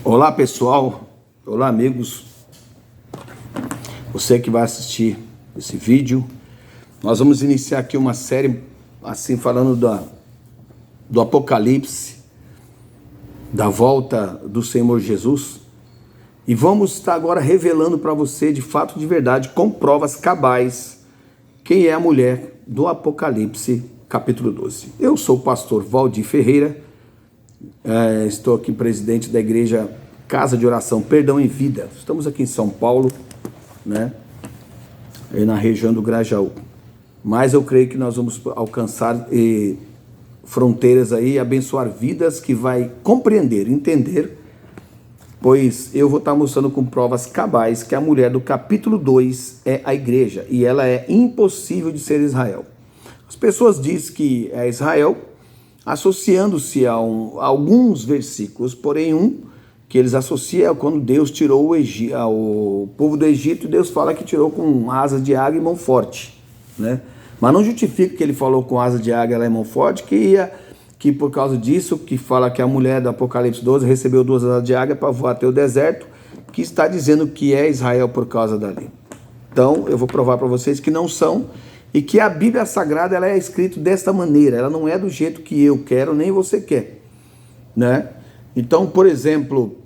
Olá pessoal, olá amigos, você que vai assistir esse vídeo, nós vamos iniciar aqui uma série assim falando do Apocalipse, da volta do Senhor Jesus, e vamos estar agora revelando para você de fato de verdade, com provas cabais, quem é a mulher do Apocalipse capítulo 12. Eu sou o pastor Valdir Ferreira, estou aqui presidente da igreja Casa de Oração Perdão em Vida. Estamos aqui em São Paulo, né? Na região do Grajaú. Mas eu creio que nós vamos alcançar fronteiras aí, abençoar vidas que vai compreender, entender, pois eu vou estar mostrando com provas cabais que a mulher do capítulo 2 é a igreja e ela é impossível de ser Israel. As pessoas dizem que é Israel, associando-se a alguns versículos, porém que eles associam quando Deus tirou o povo do Egito, Deus fala que tirou com asas de águia e mão forte, né? Mas não justifica que ele falou com asa de águia e mão forte, que por causa disso, que fala que a mulher do Apocalipse 12 recebeu 2 asas de águia para voar até o deserto, que está dizendo que é Israel por causa dali. Então eu vou provar para vocês que não são, e que a Bíblia Sagrada ela é escrita desta maneira, ela não é do jeito que eu quero, nem você quer, né? Então, por exemplo,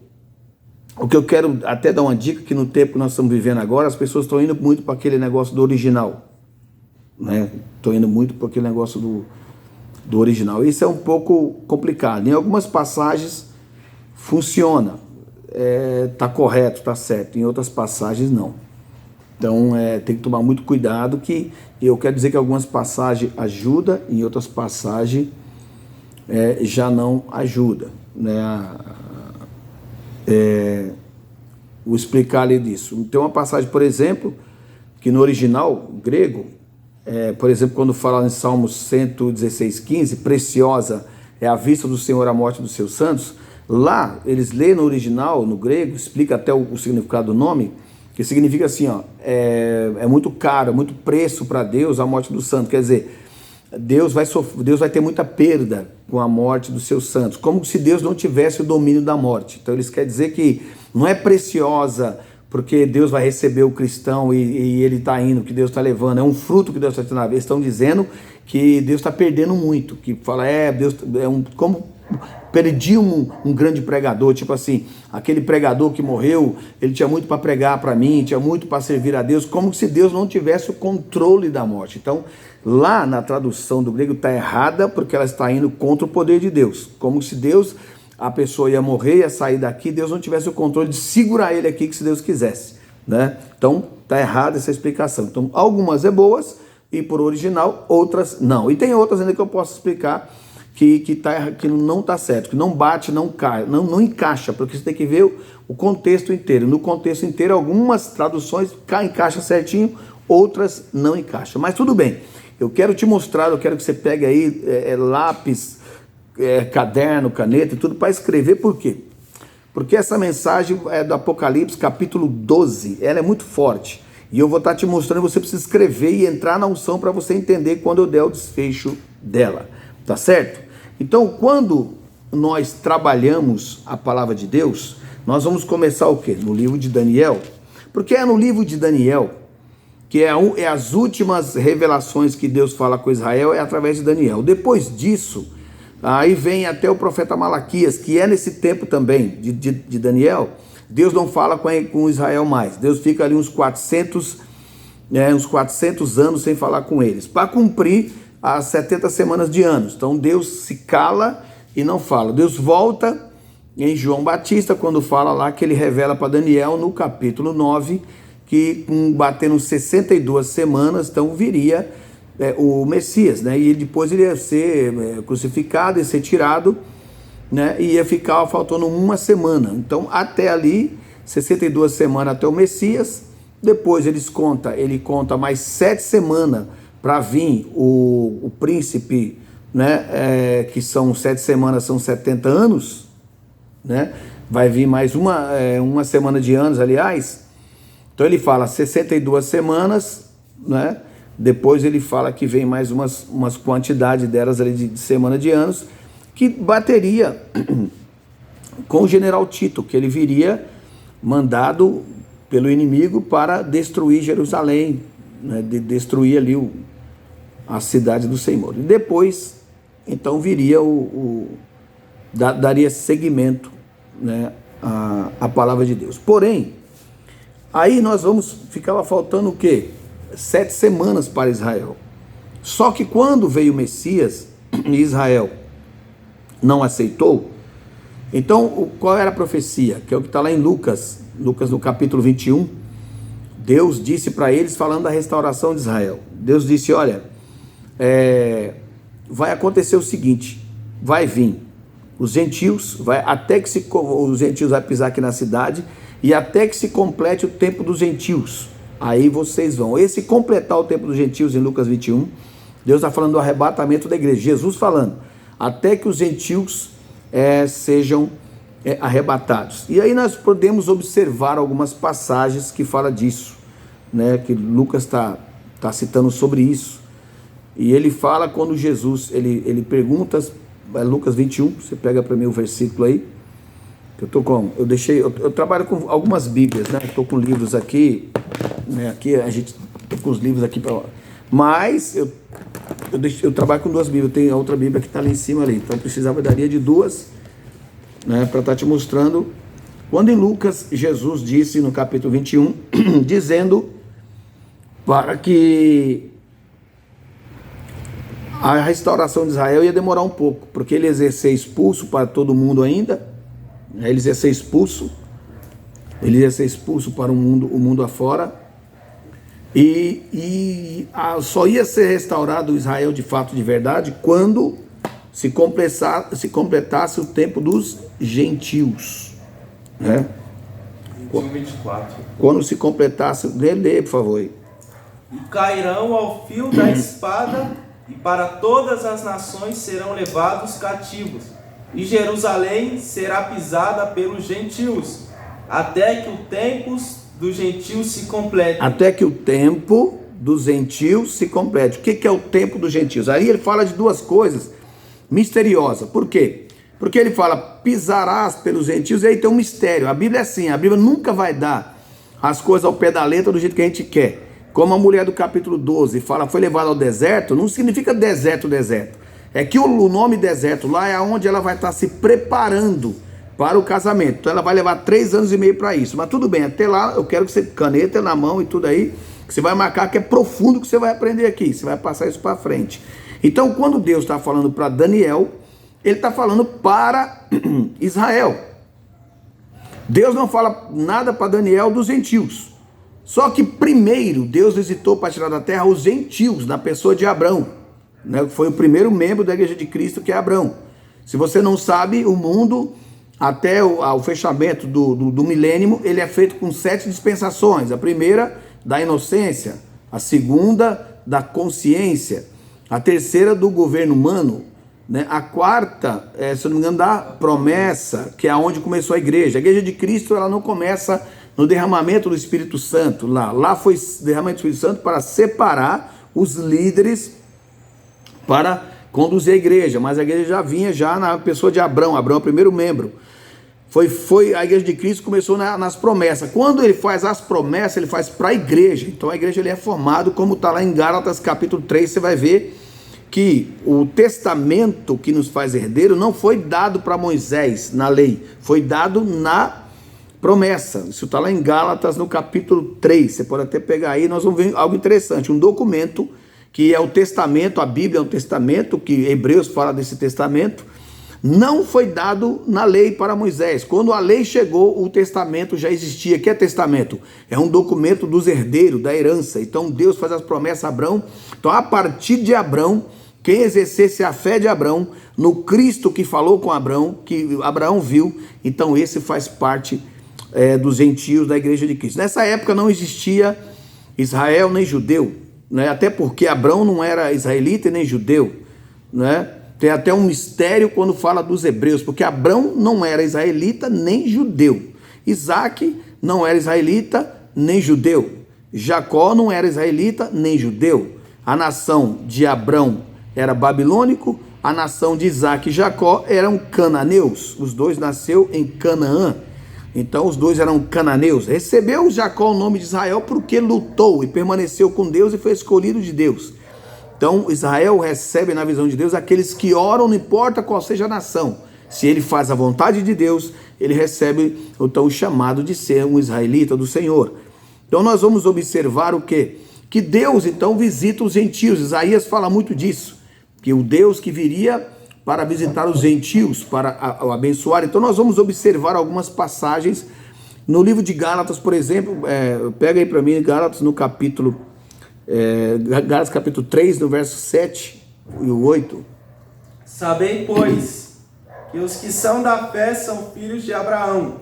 o que eu quero até dar uma dica, que no tempo que nós estamos vivendo agora, as pessoas estão indo muito para aquele negócio do original, né? Estão indo muito para aquele negócio do original. Isso é um pouco complicado. Em algumas passagens funciona, está correto, está certo. Em outras passagens não. Então tem que tomar muito cuidado, que eu quero dizer que algumas passagens ajudam, em outras passagens já não ajuda, né? Vou explicar ali disso. Tem uma passagem, por exemplo, que no original grego, por exemplo, quando fala em Salmos 116:15, preciosa é a vista do Senhor a morte dos seus santos, lá eles lêem no original, no grego, explica até o significado do nome, que significa assim, ó, é muito caro, é muito preço para Deus a morte dos santos. Quer dizer, Deus vai ter muita perda com a morte dos seus santos, como se Deus não tivesse o domínio da morte. Então eles querem dizer que não é preciosa porque Deus vai receber o cristão e ele está indo, que Deus está levando, é um fruto que Deus está tendo. Eles estão dizendo que Deus está perdendo muito, que fala, Deus como perdi um grande pregador, tipo assim, aquele pregador que morreu, ele tinha muito para pregar para mim, tinha muito para servir a Deus, como se Deus não tivesse o controle da morte. Então, lá na tradução do grego está errada, porque ela está indo contra o poder de Deus, como se Deus, a pessoa ia morrer, ia sair daqui, Deus não tivesse o controle de segurar ele aqui, que se Deus quisesse, né? Então, está errada essa explicação. Então, algumas boas e por original, outras não. E tem outras ainda que eu posso explicar que não está certo, que não bate, não cai, não encaixa, porque você tem que ver o contexto inteiro. No contexto inteiro, algumas traduções encaixam certinho, outras não encaixam. Mas tudo bem, eu quero te mostrar, eu quero que você pegue aí lápis, caderno, caneta e tudo para escrever. Por quê? Porque essa mensagem é do Apocalipse capítulo 12, ela é muito forte. E eu vou estar te mostrando, você precisa escrever e entrar na unção para você entender quando eu der o desfecho dela. Tá certo? Então, quando nós trabalhamos a palavra de Deus, nós vamos começar o quê? No livro de Daniel. Porque é no livro de Daniel que é as últimas revelações que Deus fala com Israel, é através de Daniel. Depois disso, aí vem até o profeta Malaquias, que é nesse tempo também de Daniel. Deus não fala com Israel mais. Deus fica ali uns 400 anos sem falar com eles, para cumprir as 70 semanas de anos. Então Deus se cala e não fala. Deus volta em João Batista, quando fala lá que ele revela para Daniel no capítulo 9, que batendo 62 semanas, então viria o Messias, né? E depois ele ia ser crucificado, ia ser tirado, né? E ia ficar faltando uma semana. Então até ali, 62 semanas até o Messias. Depois ele conta mais 7 semanas para vir o príncipe, né, que são 7 semanas, são 70 anos, né? Vai vir mais uma semana de anos, aliás. Então ele fala 62 semanas, né? Depois ele fala que vem mais umas quantidades delas ali de semana de anos, que bateria com o general Tito, que ele viria mandado pelo inimigo para destruir Jerusalém, né, destruir ali a cidade do Senhor. E depois, então, viria daria seguimento, né, à palavra de Deus. Porém, aí ficava faltando o quê? 7 semanas para Israel. Só que quando veio o Messias, e Israel não aceitou, então qual era a profecia? Que é o que está lá em Lucas no capítulo 21, Deus disse para eles, falando da restauração de Israel. Deus disse, olha, vai acontecer o seguinte, vai vir os gentios, os gentios vai pisar aqui na cidade, e até que se complete o tempo dos gentios, aí vocês vão. Esse completar o tempo dos gentios em Lucas 21, Deus está falando do arrebatamento da igreja, Jesus falando, até que os gentios sejam arrebatados. E aí nós podemos observar algumas passagens que falam disso, né, que Lucas está citando sobre isso. E ele fala quando Jesus, ele pergunta, Lucas 21, você pega para mim o versículo aí, que eu trabalho com algumas bíblias, né, estou com livros aqui, né, aqui a gente tem com os livros aqui, mas eu trabalho com 2 bíblias, tem a outra bíblia que está ali em cima ali, então daria de 2, né, para estar te mostrando, quando em Lucas, Jesus disse no capítulo 21, dizendo para que a restauração de Israel ia demorar um pouco, porque ele ia ser expulso para todo mundo ainda, ele ia ser expulso para o mundo afora, e só ia ser restaurado Israel de fato, de verdade, quando se completasse o tempo dos gentios, né? 24. Quando se completasse, lê por favor. E cairão ao fio da espada, e para todas as nações serão levados cativos, e Jerusalém será pisada pelos gentios, até que o tempo dos gentios se complete. Até que o tempo dos gentios se complete. O que é o tempo dos gentios? Aí ele fala de 2 coisas misteriosas. Por quê? Porque ele fala, pisarás pelos gentios, e aí tem um mistério. A Bíblia é assim, a Bíblia nunca vai dar as coisas ao pé da letra do jeito que a gente quer. Como a mulher do capítulo 12 fala, foi levada ao deserto, não significa deserto. É que o nome deserto lá é onde ela vai estar se preparando para o casamento. Então ela vai levar 3 anos e meio para isso. Mas tudo bem, até lá eu quero que você, caneta na mão e tudo aí, que você vai marcar, que é profundo que você vai aprender aqui. Você vai passar isso para frente. Então quando Deus está falando para Daniel, ele está falando para Israel. Deus não fala nada para Daniel dos gentios. Só que primeiro Deus visitou para tirar da terra os gentios, na pessoa de Abrão, né? Foi o primeiro membro da igreja de Cristo, que é Abrão. Se você não sabe, o mundo, até o fechamento do milênio, ele é feito com 7 dispensações. A primeira, da inocência. A segunda, da consciência. A terceira, do governo humano, né? A quarta, se eu não me engano, da promessa, que é onde começou a igreja. A igreja de Cristo, ela não começa no derramamento do Espírito Santo. Lá foi derramamento do Espírito Santo para separar os líderes para conduzir a igreja, mas a igreja já vinha na pessoa de Abrão. Abrão é o primeiro membro. Foi a igreja de Cristo começou nas promessas. Quando ele faz as promessas, ele faz para a igreja. Então a igreja ele é formado, como está lá em Gálatas capítulo 3, você vai ver que o testamento que nos faz herdeiro não foi dado para Moisés na lei, foi dado na promessa. Isso está lá em Gálatas no capítulo 3, você pode até pegar aí, nós vamos ver algo interessante, um documento que é o testamento, a Bíblia é um testamento, que Hebreus fala desse testamento, não foi dado na lei para Moisés. Quando a lei chegou, o testamento já existia. O que é testamento? É um documento dos herdeiros, da herança. Então Deus faz as promessas a Abrão. Então a partir de Abrão, quem exercesse a fé de Abrão, no Cristo que falou com Abrão, que Abraão viu, então esse faz parte dos gentios da igreja de Cristo. Nessa época não existia Israel nem judeu, né? Até porque Abrão não era israelita e nem judeu, né? Tem até um mistério quando fala dos hebreus, porque Abrão não era israelita nem judeu, Isaac não era israelita nem judeu, Jacó não era israelita nem judeu, A nação de Abrão era babilônico, a nação de Isaac e Jacó eram cananeus. Os dois nasceu em Canaã. Então os dois eram cananeus. Recebeu Jacó o nome de Israel porque lutou e permaneceu com Deus e foi escolhido de Deus. Então Israel recebe na visão de Deus aqueles que oram, não importa qual seja a nação. Se ele faz a vontade de Deus, ele recebe então o chamado de ser um israelita do Senhor. Então nós vamos observar o quê? Que Deus então visita os gentios. Isaías fala muito disso, que o Deus que viria para visitar os gentios, para o abençoar. Então nós vamos observar algumas passagens no livro de Gálatas, por exemplo. Pega aí para mim Gálatas no capítulo Gálatas capítulo 3, no verso 7 e o 8. Sabei, pois, que os que são da fé são filhos de Abraão.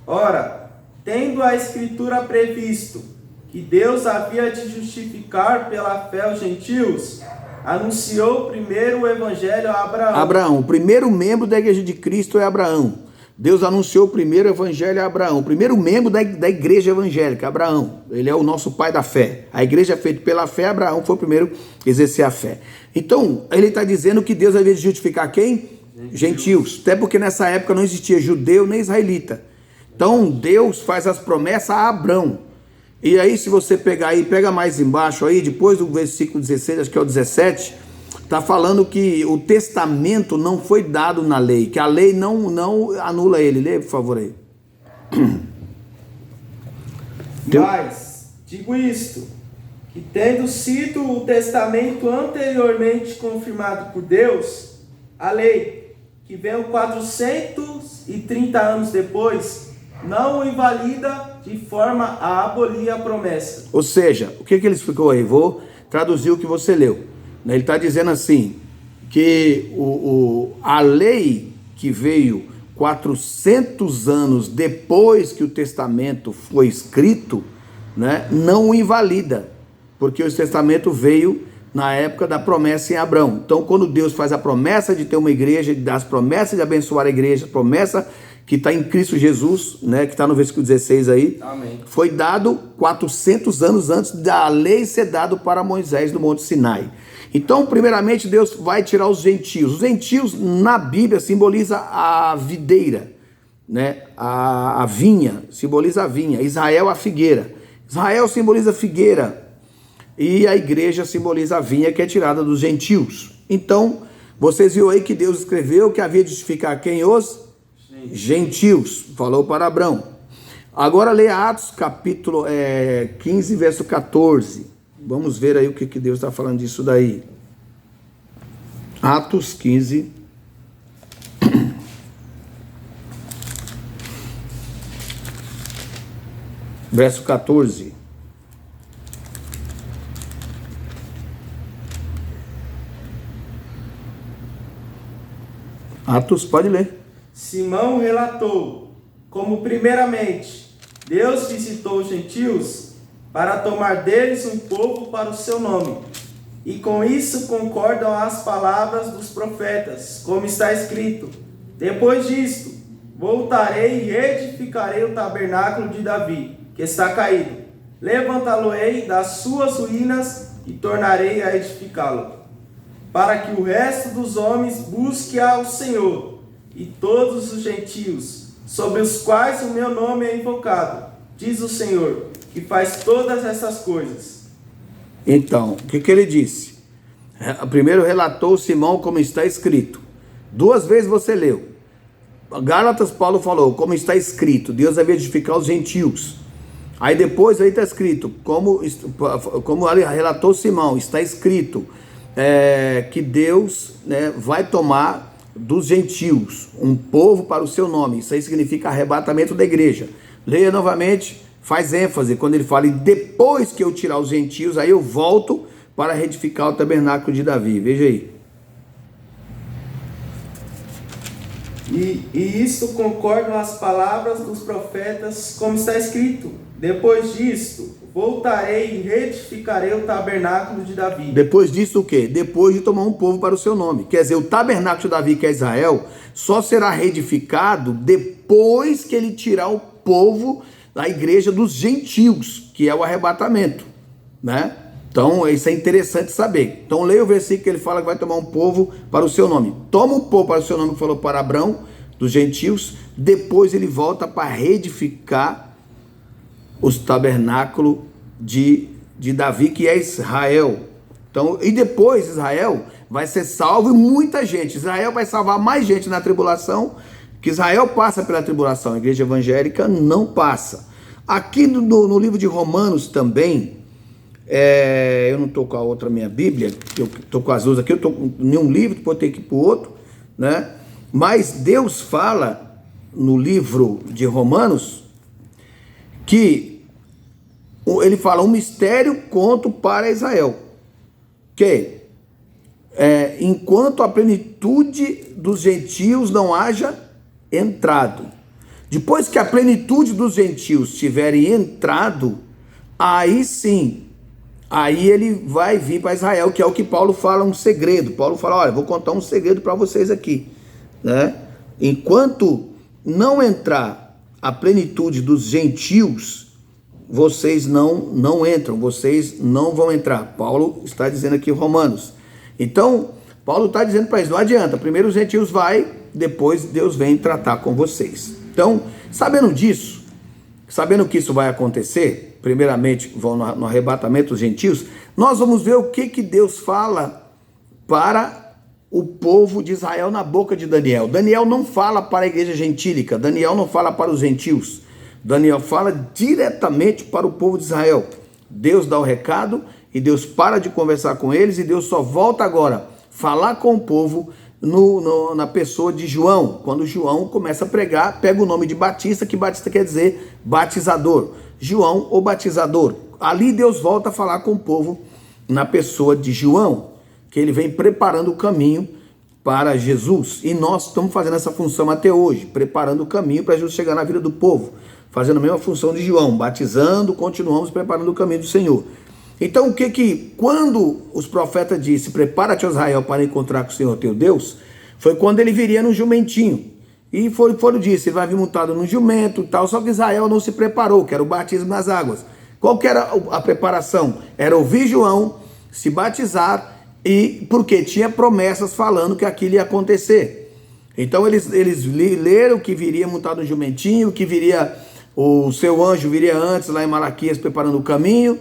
Ora, tendo a Escritura previsto que Deus havia de justificar pela fé os gentios, anunciou primeiro o evangelho a Abraão. Abraão, o primeiro membro da igreja de Cristo é Abraão. Deus anunciou o primeiro evangelho a Abraão. O primeiro membro da igreja evangélica, Abraão. Ele é o nosso pai da fé. A igreja é feita pela fé, Abraão foi o primeiro a exercer a fé. Então, ele está dizendo que Deus havia de justificar quem? Gentios. Até porque nessa época não existia judeu nem israelita. Então, Deus faz as promessas a Abraão. E aí, se você pegar aí, pega mais embaixo aí, depois do versículo 16, acho que é o 17, está falando que o testamento não foi dado na lei, que a lei não anula ele. Lê, por favor, aí. Mas, digo isto, que tendo sido o testamento anteriormente confirmado por Deus, a lei, que veio 430 anos depois, não o invalida de forma a abolir a promessa. Ou seja, o que ele explicou aí? Vou traduzir o que você leu. Ele está dizendo assim, que a lei que veio 400 anos depois que o testamento foi escrito, né, não o invalida, porque o testamento veio na época da promessa em Abraão. Então, quando Deus faz a promessa de ter uma igreja, as promessas de abençoar a igreja, a promessa que está em Cristo Jesus, né, que está no versículo 16 aí, Amém. Foi dado 400 anos antes da lei ser dado para Moisés no Monte Sinai. Então, primeiramente, Deus vai tirar os gentios. Os gentios, na Bíblia, simboliza a videira, né? A vinha, simboliza a vinha. Israel, a figueira. Israel simboliza a figueira. E a igreja simboliza a vinha que é tirada dos gentios. Então, vocês viram aí que Deus escreveu que havia de justificar quem? Os gentios. Falou para Abraão. Agora leia Atos capítulo 15, verso 14. Vamos ver aí o que Deus está falando disso daí. Atos 15. Verso 14. Atos, pode ler. Simão relatou, como primeiramente Deus visitou os gentios para tomar deles um povo para o seu nome. E com isso concordam as palavras dos profetas, como está escrito: depois disto, voltarei e edificarei o tabernáculo de Davi, que está caído. Levantá-lo-ei das suas ruínas e tornarei a edificá-lo, para que o resto dos homens busque ao Senhor, e todos os gentios, sobre os quais o meu nome é invocado, diz o Senhor, que faz todas essas coisas. Então, o que ele disse? Primeiro relatou Simão como está escrito. Duas vezes você leu. Gálatas, Paulo falou, como está escrito, Deus havia de edificar os gentios. Aí depois aí está escrito, como relatou Simão, está escrito que Deus, né, vai tomar dos gentios um povo para o seu nome. Isso aí significa arrebatamento da igreja. Leia novamente, faz ênfase quando ele fala: e depois que eu tirar os gentios, aí eu volto para reedificar o tabernáculo de Davi. Veja aí. E isso concordam as palavras dos profetas, como está escrito: depois disto, voltarei e reedificarei o tabernáculo de Davi. Depois disso o quê? Depois de tomar um povo para o seu nome. Quer dizer, o tabernáculo de Davi, que é Israel, só será reedificado depois que ele tirar o povo da igreja dos gentios, que é o arrebatamento, né? Então, isso é interessante saber. Então, leia o versículo que ele fala que vai tomar um povo para o seu nome. Toma um povo para o seu nome, que falou para Abrão, dos gentios. Depois ele volta para reedificar os tabernáculos de Davi, que é Israel. Então, e depois Israel vai ser salvo e muita gente. Israel vai salvar mais gente na tribulação, que Israel passa pela tribulação. A igreja evangélica não passa. Aqui no livro de Romanos também, eu não estou com a outra minha Bíblia, eu estou com as duas aqui, eu estou em um livro, depois eu tenho que ir para o outro, né? Mas Deus fala no livro de Romanos que ele fala um mistério conto para Israel, que enquanto a plenitude dos gentios não haja entrado. Depois que a plenitude dos gentios tiverem entrado, aí sim, aí ele vai vir para Israel, que é o que Paulo fala, um segredo. Paulo fala, olha, vou contar um segredo para vocês aqui, né? Enquanto não entrar a plenitude dos gentios, vocês não entram, vocês não vão entrar. Paulo está dizendo aqui em Romanos. Então, Paulo está dizendo para eles, não adianta, primeiro os gentios vai, depois Deus vem tratar com vocês. Então, sabendo disso, sabendo que isso vai acontecer, primeiramente vão no arrebatamento dos gentios, nós vamos ver o que Deus fala para o povo de Israel na boca de Daniel. Daniel não fala para a igreja gentílica, Daniel não fala para os gentios, Daniel fala diretamente para o povo de Israel. Deus dá o recado e Deus para de conversar com eles e Deus só volta agora falar com o povo na pessoa de João. Quando João começa a pregar, pega o nome de Batista, que Batista quer dizer batizador. João, o batizador. Ali Deus volta a falar com o povo na pessoa de João, que ele vem preparando o caminho para Jesus. E nós estamos fazendo essa função até hoje, preparando o caminho para Jesus chegar na vida do povo, fazendo a mesma função de João, batizando, continuamos preparando o caminho do Senhor. Então, quando os profetas disseram, prepara-te, Israel, para encontrar com o Senhor teu Deus, foi quando ele viria no jumentinho. E foram disse, ele vai vir montado no jumento e tal, só que Israel não se preparou, que era o batismo nas águas. Qual que era a preparação? Era ouvir João, se batizar, e porque tinha promessas falando que aquilo ia acontecer. Então eles leram que viria montado no jumentinho, que viria, o seu anjo viria antes lá em Malaquias preparando o caminho,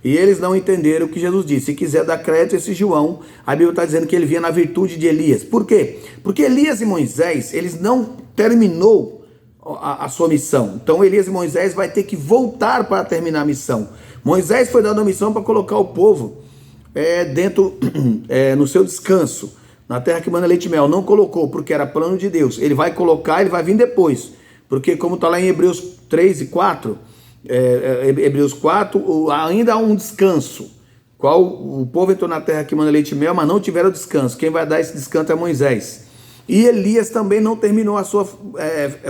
e eles não entenderam o que Jesus disse. Se quiser dar crédito a esse João, a Bíblia está dizendo que ele vinha na virtude de Elias. Por quê? Porque Elias e Moisés, eles não terminou a sua missão. Então Elias e Moisés vai ter que voltar para terminar a missão. Moisés foi dado a missão para colocar o povo no seu descanso, na terra que manda leite e mel. Não colocou, porque era plano de Deus. Ele vai colocar, ele vai vir depois. Porque como está lá em Hebreus 3 e 4... Hebreus 4, ainda há um descanso, qual o povo entrou na terra que manda leite e mel, mas não tiveram descanso. Quem vai dar esse descanso é Moisés. E Elias também não terminou a sua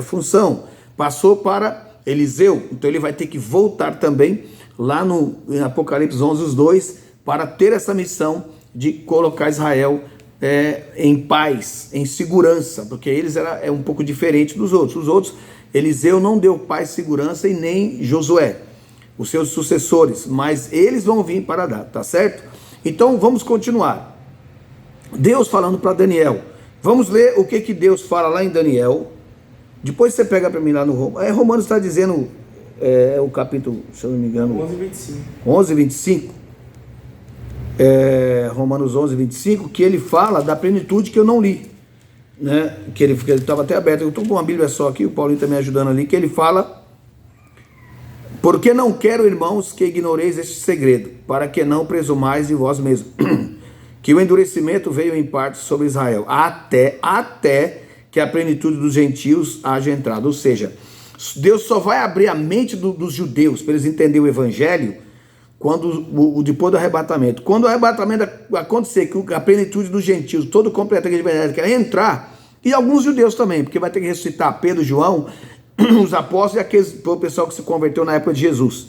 função, passou para Eliseu, então ele vai ter que voltar também lá em Apocalipse 11, os 2, para ter essa missão de colocar Israel em paz, em segurança, porque eles é um pouco diferente dos outros. Os outros, Eliseu não deu paz e segurança e nem Josué, os seus sucessores, mas eles vão vir para dar, tá certo? Então vamos continuar. Deus falando para Daniel. Vamos ler o que Deus fala lá em Daniel. Depois você pega para mim lá no Romanos. Romanos está dizendo, o capítulo, se eu não me engano, 11:25. Romanos 11:25, que ele fala da plenitude que eu não li. Né? Que ele estava até aberto. Eu estou com uma Bíblia só aqui, o Paulinho está me ajudando ali, que ele fala: porque não quero, irmãos, que ignoreis este segredo, para que não presumais em vós mesmos, que o endurecimento veio em parte sobre Israel, até que a plenitude dos gentios haja entrado. Ou seja, Deus só vai abrir a mente dos judeus para eles entenderem o evangelho depois do arrebatamento. Quando o arrebatamento acontecer, que a plenitude dos gentios, todo completo de verdade, quer entrar, e alguns judeus também, porque vai ter que ressuscitar Pedro, João, os apóstolos e o pessoal que se converteu na época de Jesus.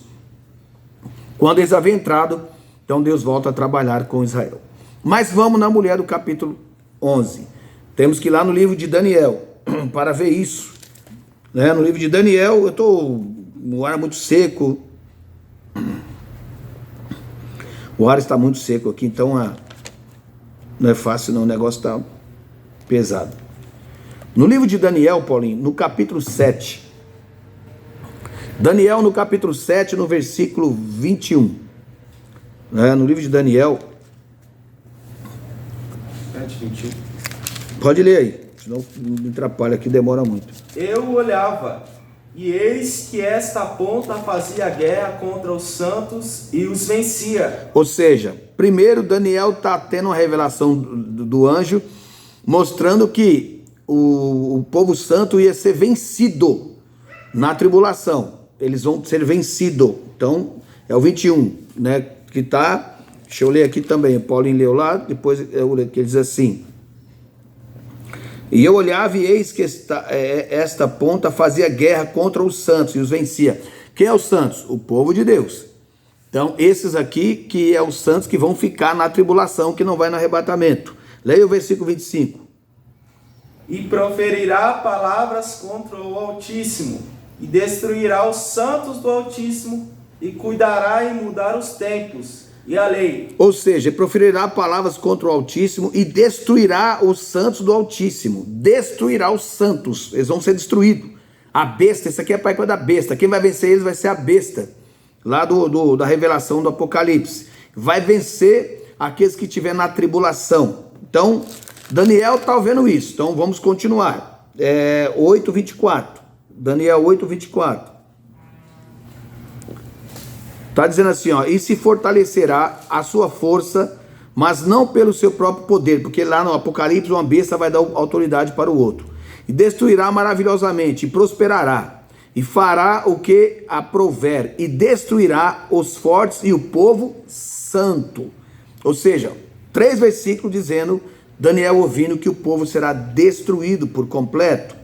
Quando eles haviam entrado, então Deus volta a trabalhar com Israel. Mas vamos na mulher do capítulo 11. Temos que ir lá no livro de Daniel para ver isso. Né? No livro de Daniel, eu estou no ar muito seco. O ar está muito seco aqui, então não é fácil não, o negócio está pesado. No livro de Daniel, Paulinho, no capítulo 7. Daniel no capítulo 7, no versículo 21. No livro de Daniel. 7:21. Pode ler aí, senão me atrapalha aqui, demora muito. Eu olhava, e eis que esta ponta fazia guerra contra os santos e os vencia. Ou seja, primeiro Daniel está tendo uma revelação do anjo, mostrando que o povo santo ia ser vencido na tribulação. Eles vão ser vencidos. Então, é o 21, né? Que tá. Deixa eu ler aqui também. O Paulinho leu lá, depois eu leio, que ele diz assim: e eu olhava e eis que esta ponta fazia guerra contra os santos e os vencia. Quem é os santos? O povo de Deus. Então, esses aqui que é os santos que vão ficar na tribulação, que não vai no arrebatamento. Leia o versículo 25. E proferirá palavras contra o Altíssimo, e destruirá os santos do Altíssimo, e cuidará em mudar os tempos e a lei. Ou seja, proferirá palavras contra o Altíssimo e destruirá os santos do Altíssimo. Destruirá os santos, eles vão ser destruídos. A besta, isso aqui é a palavra da besta. Quem vai vencer eles vai ser a besta, lá da revelação do Apocalipse. Vai vencer aqueles que estiverem na tribulação. Então, Daniel está vendo isso. Então, vamos continuar. 8:24. Daniel 8:24. Está dizendo assim, ó: e se fortalecerá a sua força, mas não pelo seu próprio poder, porque lá no Apocalipse uma besta vai dar autoridade para o outro. E destruirá maravilhosamente, e prosperará, e fará o que aprouver, e destruirá os fortes e o povo santo. Ou seja, 3 versículos dizendo, Daniel ouvindo que o povo será destruído por completo.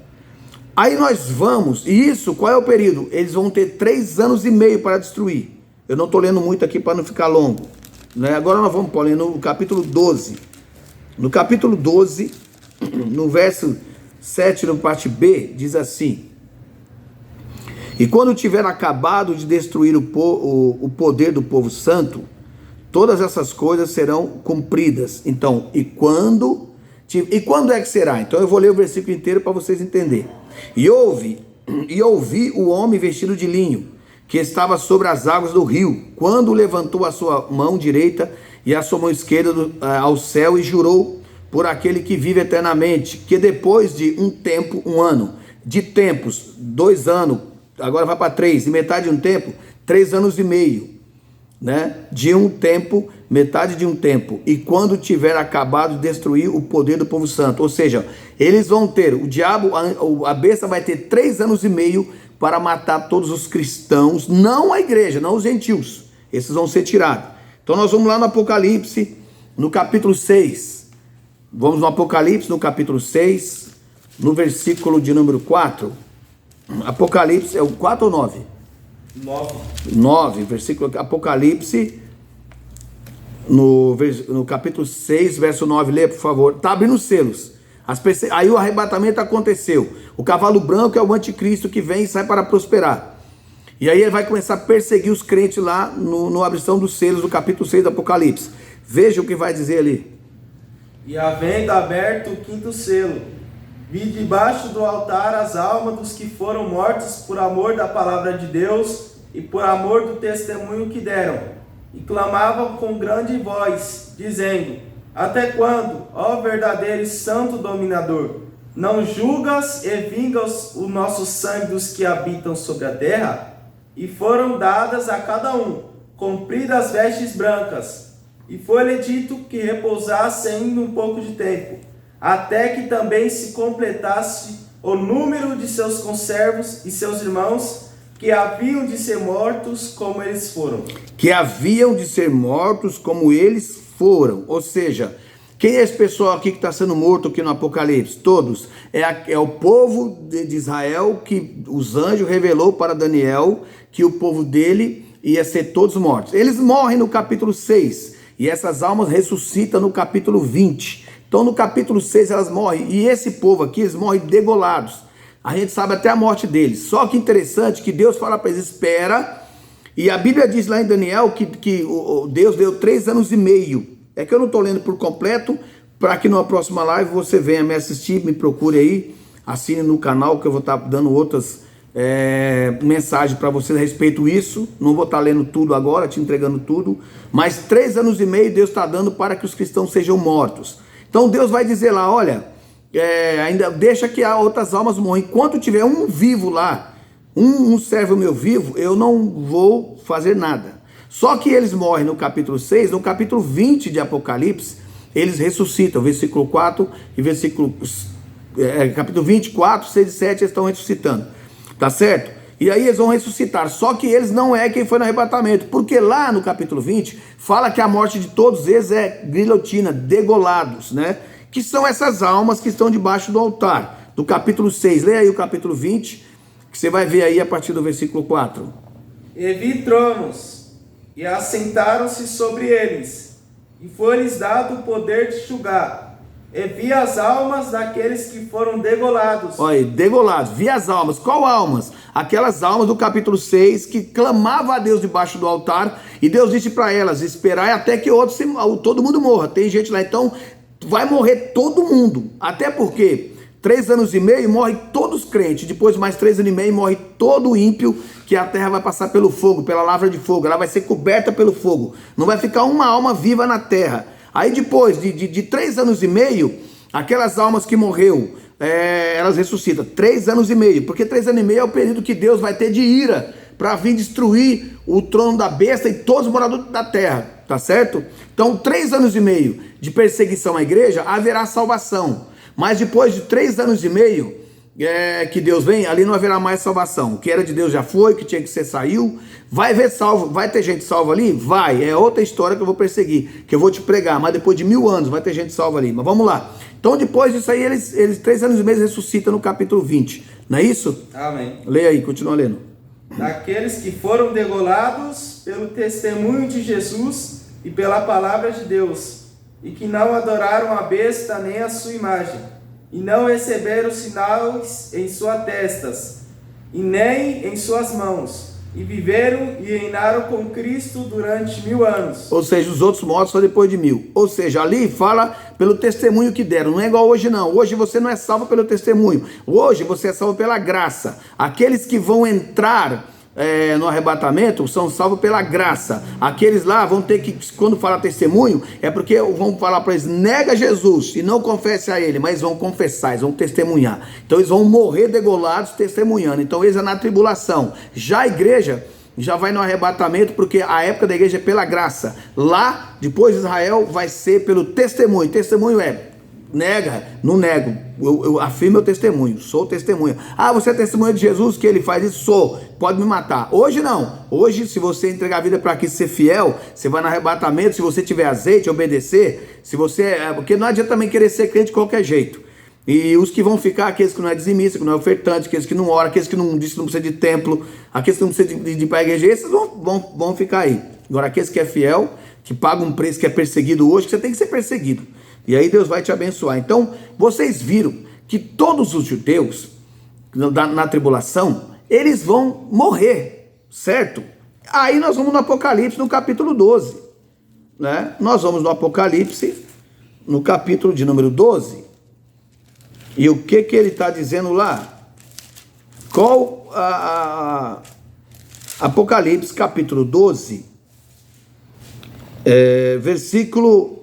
Aí nós vamos, e isso, qual é o período? Eles vão ter 3 anos e meio para destruir. Eu não estou lendo muito aqui para não ficar longo, né? Agora nós vamos, Paulinho, no capítulo 12. No capítulo 12, no verso 7, no parte B, diz assim: e quando tiver acabado de destruir o poder do povo santo, todas essas coisas serão cumpridas. Então, e quando é que será? Então eu vou ler o versículo inteiro para vocês entenderem. E ouvi o homem vestido de linho, que estava sobre as águas do rio, quando levantou a sua mão direita e a sua mão esquerda ao céu e jurou por aquele que vive eternamente, que depois de um tempo, 1 ano, de tempos, 2 anos, agora vai para 3, e metade de um tempo, 3 anos e meio, né? De um tempo, metade de um tempo, e quando tiver acabado de destruir o poder do povo santo. Ou seja, eles vão ter, o diabo, a besta vai ter 3 anos e meio para matar todos os cristãos, não a igreja, não os gentios. Esses vão ser tirados. Então nós vamos lá no Apocalipse, no capítulo 6. Vamos no Apocalipse, no capítulo 6, no versículo de número 4. Apocalipse, é o 4 ou 9? 9, versículo Apocalipse, no capítulo 6, verso 9, lê por favor. Está abrindo os selos. Aí o arrebatamento aconteceu. O cavalo branco é o anticristo que vem e sai para prosperar. E aí ele vai começar a perseguir os crentes lá no abrição dos selos do capítulo 6 do Apocalipse. Veja o que vai dizer ali. E havendo aberto o 5º selo, vi debaixo do altar as almas dos que foram mortos por amor da palavra de Deus e por amor do testemunho que deram. E clamavam com grande voz, dizendo: até quando, ó verdadeiro e santo dominador, não julgas e vingas o nosso sangue dos que habitam sobre a terra? E foram dadas a cada um compridas vestes brancas, e foi-lhe dito que repousasse ainda um pouco de tempo, até que também se completasse o número de seus conservos e seus irmãos, que haviam de ser mortos como eles foram. Que haviam de ser mortos como eles foram. Ou seja, quem é esse pessoal aqui que está sendo morto aqui no Apocalipse? Todos. É o povo de Israel, que os anjos revelou para Daniel que o povo dele ia ser todos mortos. Eles morrem no capítulo 6 e essas almas ressuscitam no capítulo 20. Então no capítulo 6 elas morrem, e esse povo aqui, eles morrem degolados. A gente sabe até a morte deles. Só que interessante que Deus fala para eles: espera, E a Bíblia diz lá em Daniel que o Deus deu 3 anos e meio. É que eu não estou lendo por completo, para que numa próxima live você venha me assistir, me procure aí, assine no canal que eu vou estar dando outras mensagens para vocês a respeito disso. Não vou estar lendo tudo agora, te entregando tudo, mas 3 anos e meio Deus está dando para que os cristãos sejam mortos. Então Deus vai dizer lá, olha, ainda deixa que outras almas morram. Enquanto tiver um vivo lá, um servo meu vivo, eu não vou fazer nada. Só que eles morrem no capítulo 6, no capítulo 20 de Apocalipse, eles ressuscitam, versículo 4 e versículo capítulo 24, 6 e 7, eles estão ressuscitando, tá certo? E aí eles vão ressuscitar, só que eles não é quem foi no arrebatamento, porque lá no capítulo 20, fala que a morte de todos eles é guilhotina, degolados, né? Que são essas almas que estão debaixo do altar. Do capítulo 6, leia aí o capítulo 20, que você vai ver aí a partir do versículo 4. E vi tronos, e assentaram-se sobre eles, e foi-lhes dado o poder de julgar. E vi as almas daqueles que foram degolados. Olha aí, degolados, vi as almas. Qual almas? Aquelas almas do capítulo 6 que clamavam a Deus debaixo do altar, e Deus disse para elas, esperai até que todo mundo morra. Tem gente lá, então vai morrer todo mundo, até porque 3 anos e meio morre todos os crentes, depois mais 3 anos e meio morre todo ímpio, que a terra vai passar pelo fogo, pela lavra de fogo, ela vai ser coberta pelo fogo, não vai ficar uma alma viva na terra. Aí depois de 3 anos e meio, aquelas almas que morreu, elas ressuscitam, 3 anos e meio, porque 3 anos e meio é o período que Deus vai ter de ira, para vir destruir o trono da besta e todos os moradores da terra, tá certo? Então 3 anos e meio de perseguição à igreja, haverá salvação. Mas depois de 3 anos e meio que Deus vem, ali não haverá mais salvação. O que era de Deus já foi, o que tinha que ser saiu. Vai haver salvo, vai ter gente salva ali? Vai, é outra história que eu vou perseguir, que eu vou te pregar, mas depois de 1000 anos vai ter gente salva ali. Mas vamos lá. Então depois disso aí, eles 3 anos e meio ressuscitam no capítulo 20. Não é isso? Amém. Leia aí, continua lendo. Daqueles que foram degolados pelo testemunho de Jesus e pela palavra de Deus, e que não adoraram a besta nem a sua imagem, e não receberam sinais em suas testas, e nem em suas mãos, e viveram e reinaram com Cristo durante 1000 anos. Ou seja, os outros mortos só depois de 1000. Ou seja, ali fala pelo testemunho que deram. Não é igual hoje não. Hoje você não é salvo pelo testemunho. Hoje você é salvo pela graça. Aqueles que vão entrar no arrebatamento são salvos pela graça. Aqueles lá vão ter que, quando fala testemunho, é porque vão falar para eles, nega Jesus e não confesse a ele, mas vão confessar, eles vão testemunhar. Então eles vão morrer degolados testemunhando. Então eles é na tribulação. Já a igreja já vai no arrebatamento, porque a época da igreja é pela graça. Lá, depois de Israel, vai ser pelo testemunho. Testemunho nega, não nego, eu afirmo meu testemunho, sou testemunha. Ah, você é testemunha de Jesus, que ele faz isso? Sou, pode me matar. Hoje não, hoje se você entregar a vida para aqui, ser fiel, você vai no arrebatamento, se você tiver azeite, obedecer, se você, porque não adianta também querer ser crente de qualquer jeito. E os que vão ficar, aqueles que não é dizimista, que não é ofertante, aqueles que não oram, aqueles que não dizem que não precisa de templo, aqueles que não precisam de ir para a igreja, esses vão ficar aí. Agora aqueles que é fiel, que pagam um preço, que é perseguido hoje, que você tem que ser perseguido. E aí Deus vai te abençoar. Então, vocês viram que todos os judeus, na tribulação, eles vão morrer, certo? Aí nós vamos no Apocalipse, no capítulo 12. Né? Nós vamos no Apocalipse, no capítulo de número 12. E o que ele está dizendo lá? Qual Apocalipse, capítulo 12, versículo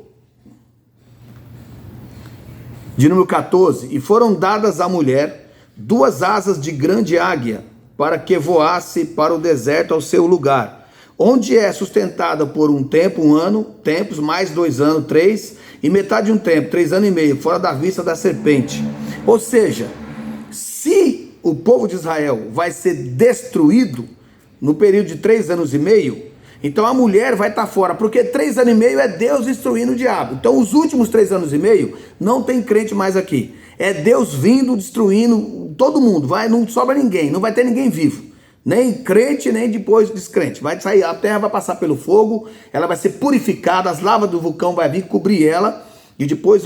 de número 14, e foram dadas à mulher 2 asas de grande águia, para que voasse para o deserto ao seu lugar, onde é sustentada por um tempo, 1 ano, tempos, mais 2 anos, 3, e metade de um tempo, 3 anos e meio, fora da vista da serpente. Ou seja, se o povo de Israel vai ser destruído no período de 3 anos e meio, então a mulher vai estar fora, porque 3 anos e meio é Deus destruindo o diabo. Então os últimos 3 anos e meio não tem crente mais aqui. É Deus vindo, destruindo todo mundo, não sobra ninguém, não vai ter ninguém vivo. Nem crente, nem depois descrente. Vai sair, a terra vai passar pelo fogo, ela vai ser purificada, as lavas do vulcão vai vir cobrir ela, e depois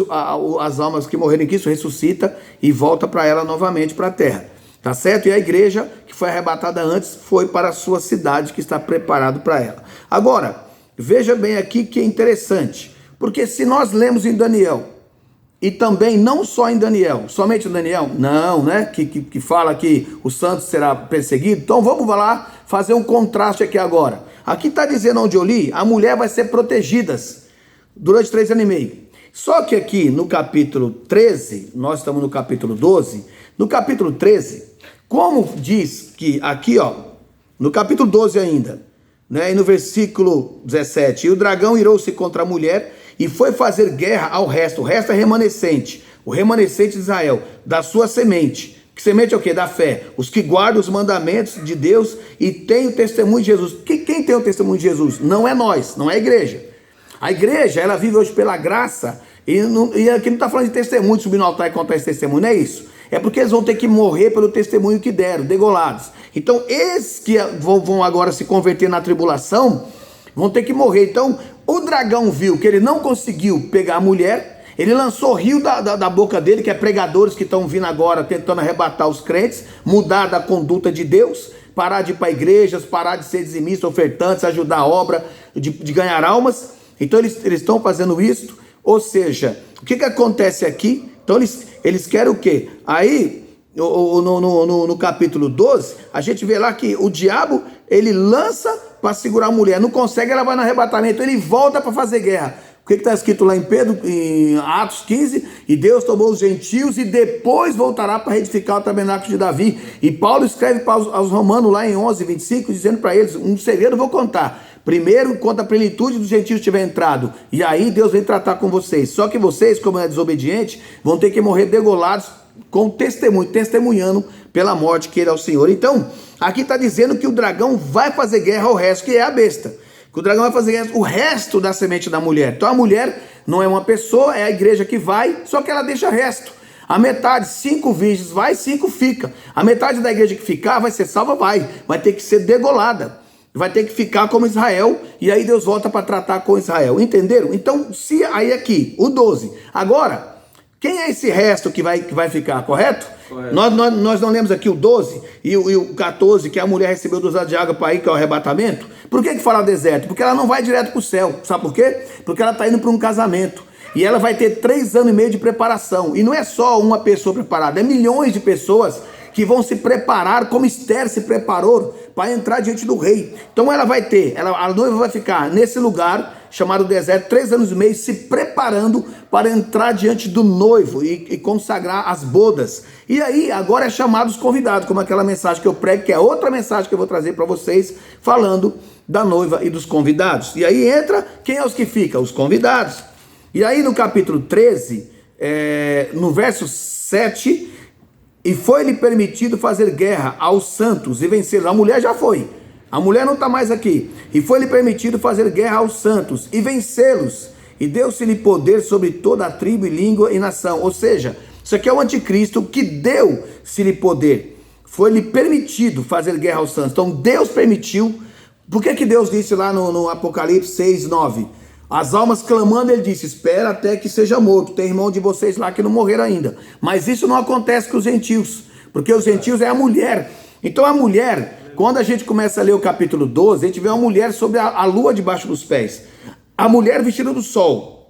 as almas que morreram em Cristo ressuscita e volta para ela novamente para a terra. Tá certo? E a igreja que foi arrebatada antes foi para a sua cidade, que está preparado para ela. Agora, veja bem aqui que é interessante, porque se nós lemos em Daniel, e também não só em Daniel, somente em Daniel, não, né? Que fala que o santo será perseguido. Então vamos lá fazer um contraste aqui agora. Aqui está dizendo onde eu li, a mulher vai ser protegida durante 3 anos e meio. Só que aqui no capítulo 13, nós estamos no capítulo 12, no capítulo 13, como diz que aqui, ó, no capítulo 12 ainda, né? E no versículo 17, e o dragão irou-se contra a mulher e foi fazer guerra ao resto. O resto é remanescente. O remanescente de Israel, da sua semente. Que semente é o quê? Da fé. Os que guardam os mandamentos de Deus e têm o testemunho de Jesus. Quem tem o testemunho de Jesus? Não é nós, não é a igreja. A igreja, ela vive hoje pela graça. E aqui não está falando de testemunho, de subir no altar e contar esse testemunho, não é isso. É porque eles vão ter que morrer pelo testemunho que deram, degolados. Então, esses que vão agora se converter na tribulação, vão ter que morrer. Então, o dragão viu que ele não conseguiu pegar a mulher, ele lançou rio da boca dele, que é pregadores que estão vindo agora tentando arrebatar os crentes, mudar da conduta de Deus, parar de ir para igrejas, parar de ser dizimistas, ofertantes, ajudar a obra de ganhar almas. Então eles estão fazendo isso. Ou seja, o que acontece aqui? Então eles querem o quê? Aí, no capítulo 12, a gente vê lá que o diabo, ele lança para segurar a mulher, não consegue, ela vai no arrebatamento, ele volta para fazer guerra. O que está escrito lá em Pedro, em Atos 15? E Deus tomou os gentios e depois voltará para reedificar o tabernáculo de Davi. E Paulo escreve para os romanos lá em 11:25, dizendo para eles, um segredo eu vou contar. Primeiro, quando a plenitude dos gentios tiver entrado, e aí Deus vem tratar com vocês. Só que vocês, como é desobediente, vão ter que morrer degolados com testemunho, testemunhando pela morte que ele é o Senhor. Então, aqui está dizendo que o dragão vai fazer guerra ao resto, que é a besta. Que o dragão vai fazer guerra o resto da semente da mulher. Então a mulher não é uma pessoa, é a igreja que vai, só que ela deixa resto. A metade, 5 virgens vai, 5 fica. A metade da igreja que ficar vai ser salva, vai ter que ser degolada. Vai ter que ficar como Israel, e aí Deus volta para tratar com Israel. Entenderam? Então, se aí aqui, o 12. Agora, quem é esse resto que vai ficar, correto? Nós não lemos aqui o 12 e o 14, que a mulher recebeu dos de água para ir, que é o arrebatamento. Por que fala deserto? Porque ela não vai direto para o céu. Sabe por quê? Porque ela está indo para um casamento. E ela vai ter 3 anos e meio de preparação. E não é só uma pessoa preparada, é milhões de pessoas que vão se preparar como Esther se preparou para entrar diante do rei. Então ela vai ter, a noiva vai ficar nesse lugar chamado deserto, 3 anos e meio, se preparando para entrar diante do noivo e consagrar as bodas. E aí, agora é chamado os convidados, como aquela mensagem que eu prego, que é outra mensagem que eu vou trazer para vocês, falando da noiva e dos convidados. E aí entra, quem é os que ficam? Os convidados. E aí no capítulo 13, no verso 7... E foi-lhe permitido fazer guerra aos santos e vencê-los. A mulher já foi. A mulher não está mais aqui. E foi-lhe permitido fazer guerra aos santos e vencê-los. E deu-se-lhe poder sobre toda a tribo e língua e nação. Ou seja, isso aqui é o anticristo que deu-se-lhe poder. Foi-lhe permitido fazer guerra aos santos. Então Deus permitiu. Por que Deus disse lá no Apocalipse 6:9? As almas clamando, ele disse, espera até que seja morto. Tem irmão de vocês lá que não morreram ainda. Mas isso não acontece com os gentios, porque os gentios é a mulher. Então a mulher, quando a gente começa a ler o capítulo 12, a gente vê uma mulher sobre a lua debaixo dos pés. A mulher vestida do sol.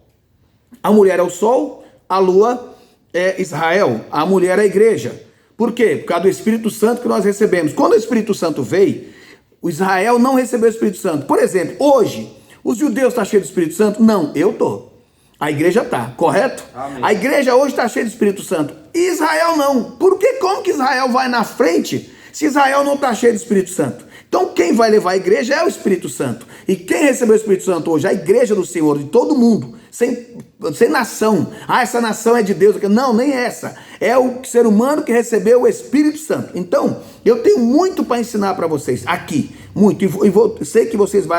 A mulher é o sol, a lua é Israel, a mulher é a igreja. Por quê? Por causa do Espírito Santo que nós recebemos. Quando o Espírito Santo veio, o Israel não recebeu o Espírito Santo. Por exemplo, hoje... Os judeus estão cheios do Espírito Santo? Não, eu estou. A igreja está, correto? Amém. A igreja hoje está cheia do Espírito Santo. Israel não. Por que? Como que Israel vai na frente se Israel não está cheio do Espírito Santo? Então quem vai levar a igreja é o Espírito Santo. E quem recebeu o Espírito Santo hoje? A igreja do Senhor, de todo mundo. Sem nação. Ah, essa nação é de Deus. Não, nem essa. É o ser humano que recebeu o Espírito Santo. Então, eu tenho muito para ensinar para vocês aqui. muito. Sei que vocês vão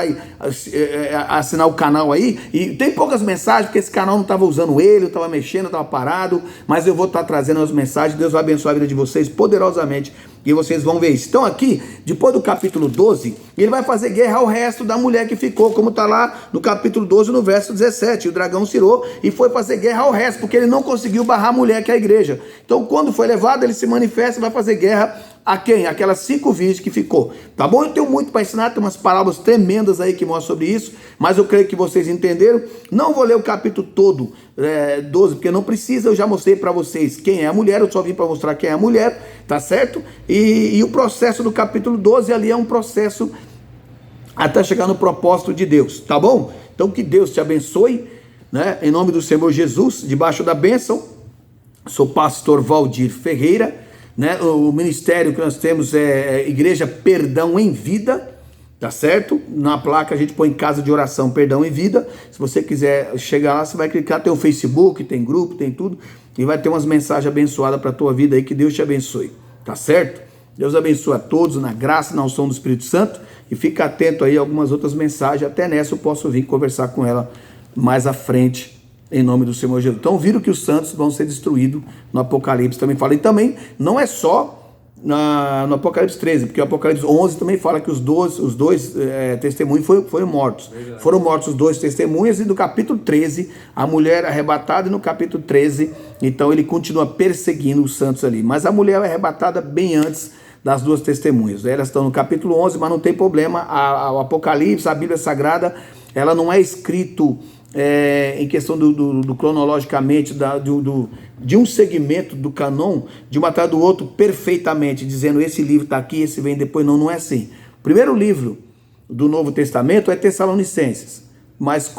assinar o canal aí, e tem poucas mensagens, porque esse canal não estava usando ele, eu estava mexendo, estava parado, mas eu vou estar trazendo as mensagens. Deus vai abençoar a vida de vocês poderosamente, e vocês vão ver isso. Então aqui, depois do capítulo 12, ele vai fazer guerra ao resto da mulher que ficou, como está lá no capítulo 12, no verso 17. O dragão cirou e foi fazer guerra ao resto, porque ele não conseguiu barrar a mulher, que é a igreja. Então quando foi levado, ele se manifesta e vai fazer guerra a quem? Aquelas 5 virgens que ficou. Tá bom? Eu tenho muito para ensinar, tem umas parábolas tremendas aí que mostram sobre isso, mas eu creio que vocês entenderam. Não vou ler o capítulo todo, 12, porque não precisa, eu já mostrei para vocês quem é a mulher, eu só vim para mostrar quem é a mulher, tá certo? E o processo do capítulo 12 ali é um processo até chegar no propósito de Deus, tá bom? Então que Deus te abençoe, né? Em nome do Senhor Jesus, debaixo da bênção. Sou pastor Valdir Ferreira, né? O ministério que nós temos é Igreja Perdão em Vida, tá certo? Na placa a gente põe Casa de Oração Perdão em Vida. Se você quiser chegar lá, você vai clicar, tem o Facebook, tem grupo, tem tudo, e vai ter umas mensagens abençoadas para a tua vida aí. Que Deus te abençoe, tá certo? Deus abençoe a todos na graça e na unção do Espírito Santo, e fica atento aí a algumas outras mensagens. Até nessa eu posso vir conversar com ela mais à frente, em nome do Senhor Jesus. Então viram que os santos vão ser destruídos no Apocalipse, também fala. E também não é só no Apocalipse 13, porque o Apocalipse 11 também fala que os dois testemunhos foram mortos. Verdade. Foram mortos os 2 testemunhas, e no capítulo 13 a mulher é arrebatada, e no capítulo 13 então ele continua perseguindo os santos ali. Mas a mulher é arrebatada bem antes das 2 testemunhas. Elas estão no capítulo 11, mas não tem problema. O Apocalipse, a Bíblia Sagrada, ela não é escrito em questão do cronologicamente de um segmento do canon, de um atrás do outro perfeitamente, dizendo esse livro está aqui, esse vem depois. Não é assim. O primeiro livro do Novo Testamento é Tessalonicenses, mas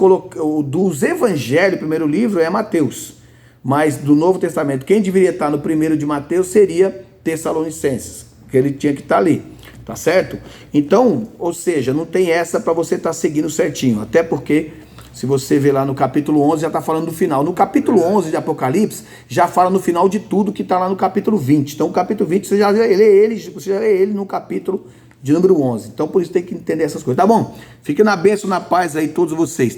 dos Evangelhos, o primeiro livro é Mateus, mas do Novo Testamento, quem deveria estar no primeiro de Mateus seria Tessalonicenses, que ele tinha que estar ali, tá certo? Então, ou seja, não tem essa para você estar seguindo certinho, até porque se você ver lá no capítulo 11, já está falando do final. No capítulo 11 de Apocalipse, já fala no final de tudo que está lá no capítulo 20. Então, o capítulo 20, você já lê ele no capítulo de número 11. Então, por isso tem que entender essas coisas. Tá bom? Fiquem na bênção, na paz aí, todos vocês.